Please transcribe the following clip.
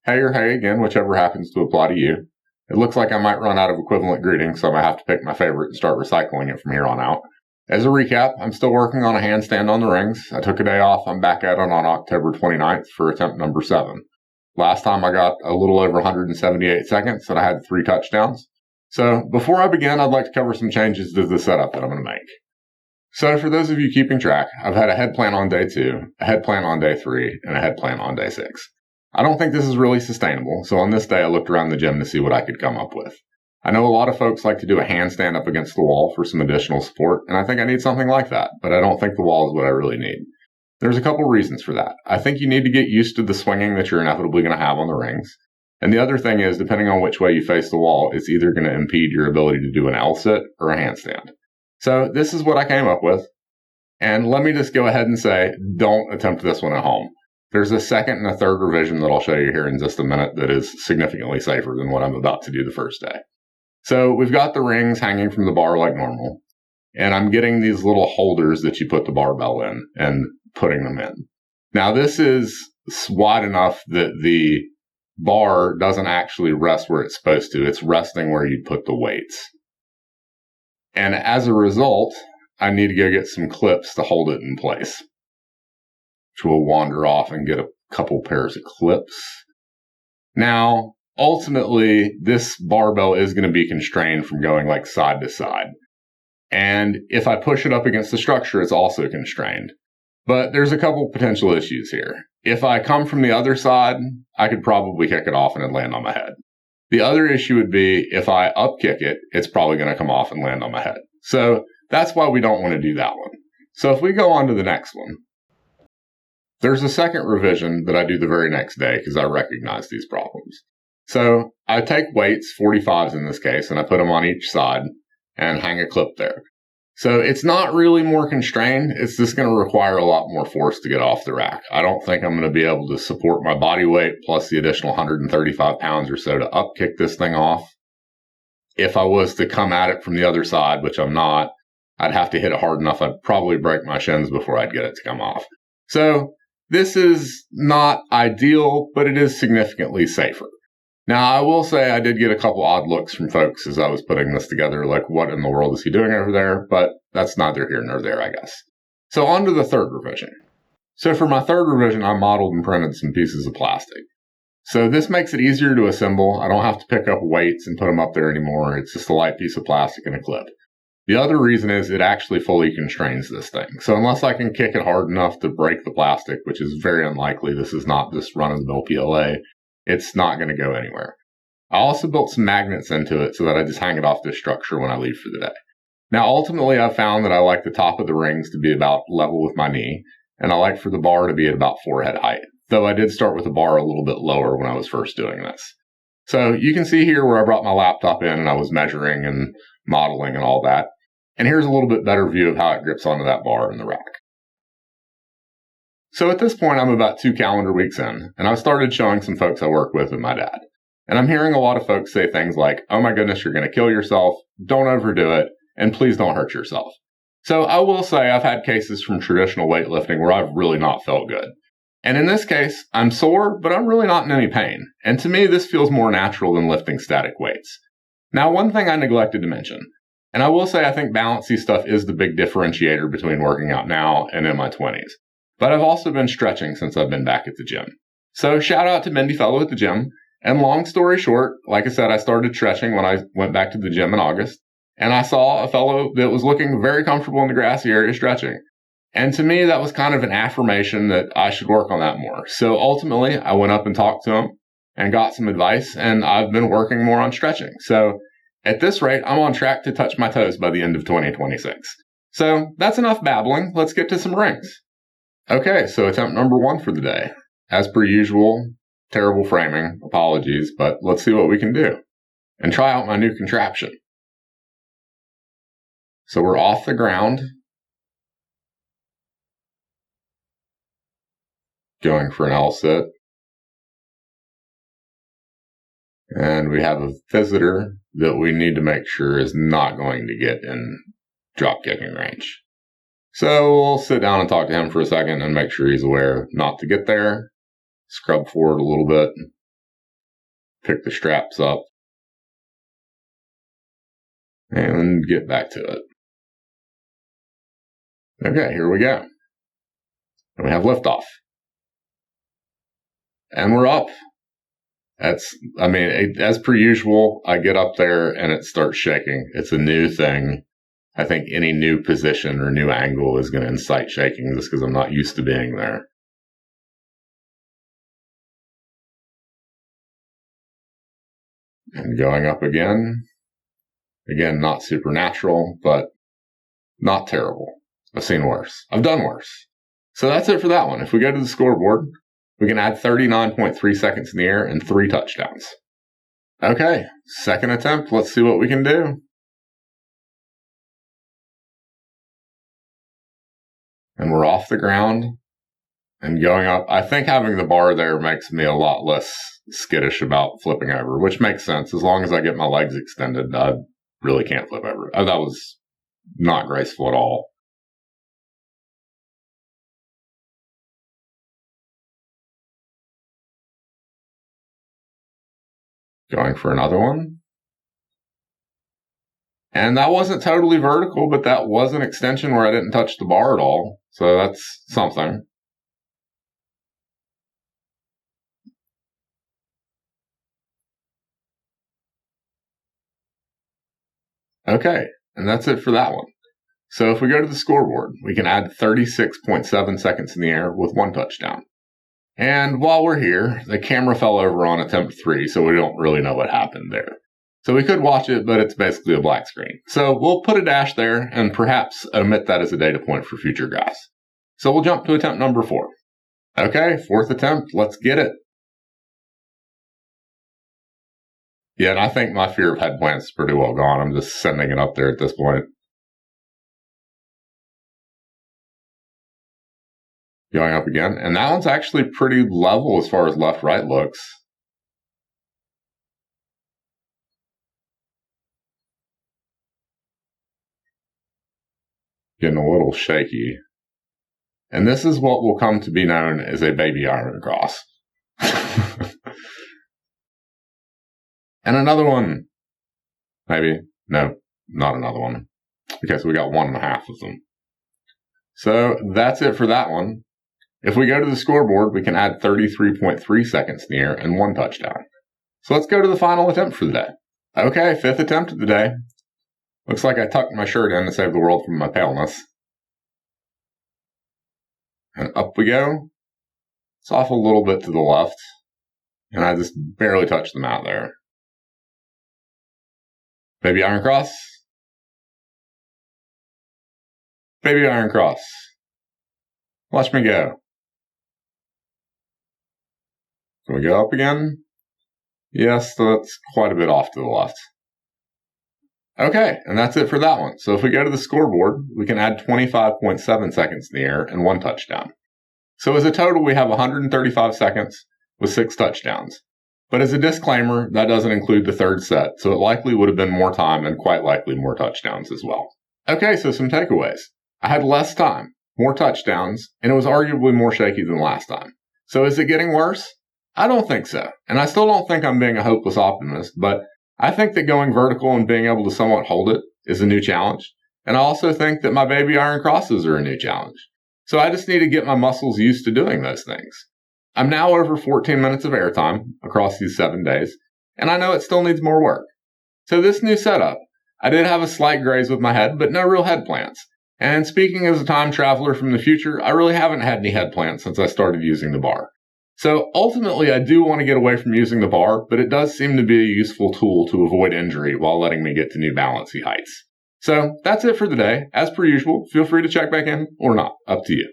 hey or hey again, whichever happens to apply to you. It looks like I might run out of equivalent greetings, so I might have to pick my favorite and start recycling it from here on out. As a recap, I'm still working on a handstand on the rings. I took a day off. I'm back at it on October 29th for attempt number 7. Last time I got a little over 178 seconds and I had 3 touchdowns. So before I begin, I'd like to cover some changes to the setup that I'm going to make. So for those of you keeping track, I've had a head plan on day 2, a head plan on day 3, and a head plan on day 6. I don't think this is really sustainable, so on this day I looked around the gym to see what I could come up with. I know a lot of folks like to do a handstand up against the wall for some additional support, and I think I need something like that, but I don't think the wall is what I really need. There's a couple reasons for that. I think you need to get used to the swinging that you're inevitably going to have on the rings. And the other thing is, depending on which way you face the wall, it's either going to impede your ability to do an L-sit or a handstand. So this is what I came up with. And let me just go ahead and say, don't attempt this one at home. There's a second and a third revision that I'll show you here in just a minute that is significantly safer than what I'm about to do the first day. So we've got the rings hanging from the bar like normal, and I'm getting these little holders that you put the barbell in and putting them in. Now this is wide enough that the bar doesn't actually rest where it's supposed to. It's resting where you put the weights. And as a result, I need to go get some clips to hold it in place, which we'll wander off and get a couple pairs of clips. Now, ultimately, this barbell is going to be constrained from going like side to side. And if I push it up against the structure, it's also constrained. But there's a couple potential issues here. If I come from the other side, I could probably kick it off and it'd land on my head. The other issue would be if I up kick it, it's probably going to come off and land on my head. So that's why we don't want to do that one. So if we go on to the next one, there's a second revision that I do the very next day because I recognize these problems. So I take weights, 45s in this case, and I put them on each side and hang a clip there. So it's not really more constrained. It's just going to require a lot more force to get off the rack. I don't think I'm going to be able to support my body weight plus the additional 135 pounds or so to up kick this thing off. If I was to come at it from the other side, which I'm not, I'd have to hit it hard enough. I'd probably break my shins before I'd get it to come off. So this is not ideal, but it is significantly safer. Now, I will say I did get a couple odd looks from folks as I was putting this together, like, what in the world is he doing over there? But that's neither here nor there, I guess. So on to the third revision. So for my third revision, I modeled and printed some pieces of plastic. So this makes it easier to assemble. I don't have to pick up weights and put them up there anymore. It's just a light piece of plastic and a clip. The other reason is it actually fully constrains this thing. So unless I can kick it hard enough to break the plastic, which is very unlikely, this is not this run-of-the-mill PLA, it's not going to go anywhere. I also built some magnets into it so that I just hang it off this structure when I leave for the day. Now, ultimately, I've found that I like the top of the rings to be about level with my knee, and I like for the bar to be at about forehead height, though I did start with the bar a little bit lower when I was first doing this. So you can see here where I brought my laptop in and I was measuring and modeling and all that. And here's a little bit better view of how it grips onto that bar in the rack. So at this point, I'm about 2 calendar weeks in, and I've started showing some folks I work with and my dad. And I'm hearing a lot of folks say things like, oh my goodness, you're going to kill yourself, don't overdo it, and please don't hurt yourself. So I will say I've had cases from traditional weightlifting where I've really not felt good. And in this case, I'm sore, but I'm really not in any pain. And to me, this feels more natural than lifting static weights. Now, one thing I neglected to mention, and I will say I think Balancey stuff is the big differentiator between working out now and in my 20s. But I've also been stretching since I've been back at the gym. So shout out to Mindy Fellow at the gym. And long story short, like I said, I started stretching when I went back to the gym in August. And I saw a fellow that was looking very comfortable in the grassy area stretching. And to me, that was kind of an affirmation that I should work on that more. So ultimately, I went up and talked to him and got some advice. And I've been working more on stretching. So at this rate, I'm on track to touch my toes by the end of 2026. So that's enough babbling. Let's get to some rings. Okay, so attempt number 1 for the day. As per usual, terrible framing, apologies, but let's see what we can do and try out my new contraption. So we're off the ground, going for an L-sit, and we have a visitor that we need to make sure is not going to get in drop kicking range. So we'll sit down and talk to him for a second and make sure he's aware not to get there. Scrub forward a little bit. pick the straps up, and get back to it. Okay, here we go. And we have liftoff. And we're up. As per usual, I get up there and it starts shaking. It's a new thing. I think any new position or new angle is going to incite shaking just because I'm not used to being there. And going up again. Again, not supernatural, but not terrible. I've seen worse. I've done worse. So that's it for that one. If we go to the scoreboard, we can add 39.3 seconds in the air and 3 touchdowns. Okay, second attempt. Let's see what we can do. And we're off the ground and going up. I think having the bar there makes me a lot less skittish about flipping over, which makes sense. As long as I get my legs extended, I really can't flip over. Oh, that was not graceful at all. Going for another one. And that wasn't totally vertical, but that was an extension where I didn't touch the bar at all. So that's something. Okay, and that's it for that one. So if we go to the scoreboard, we can add 36.7 seconds in the air with 1 touchdown. And while we're here, the camera fell over on attempt 3, so we don't really know what happened there. So we could watch it, but it's basically a black screen. So we'll put a dash there and perhaps omit that as a data point for future guys. So we'll jump to attempt number 4. Okay, 4th attempt, let's get it. Yeah, and I think my fear of head plants is pretty well gone. I'm just sending it up there at this point. Going up again, and that one's actually pretty level as far as left-right looks. Getting a little shaky. And this is what will come to be known as a baby iron cross. And another one. Maybe. No, not another one. Okay, so we got 1.5 of them. So that's it for that one. If we go to the scoreboard, we can add 33.3 seconds in the air and 1 touchdown. So let's go to the final attempt for the day. Okay, 5th attempt of the day. Looks like I tucked my shirt in to save the world from my paleness. And up we go. It's off a little bit to the left. And I just barely touched them out there. Baby iron cross. Baby iron cross. Watch me go. Can we go up again? Yes, that's quite a bit off to the left. Okay, and that's it for that one. So if we go to the scoreboard, we can add 25.7 seconds in the air and 1 touchdown. So as a total, we have 135 seconds with 6 touchdowns. But as a disclaimer, that doesn't include the 3rd set, so it likely would have been more time and quite likely more touchdowns as well. Okay, so some takeaways. I had less time, more touchdowns, and it was arguably more shaky than last time. So is it getting worse? I don't think so. And I still don't think I'm being a hopeless optimist, but I think that going vertical and being able to somewhat hold it is a new challenge. And I also think that my baby iron crosses are a new challenge. So I just need to get my muscles used to doing those things. I'm now over 14 minutes of airtime across these 7 days, and I know it still needs more work. So this new setup, I did have a slight graze with my head, but no real head plants. And speaking as a time traveler from the future, I really haven't had any head plants since I started using the bar. So ultimately, I do want to get away from using the bar, but it does seem to be a useful tool to avoid injury while letting me get to new Balancey heights. So that's it for the day. As per usual, feel free to check back in or not. Up to you.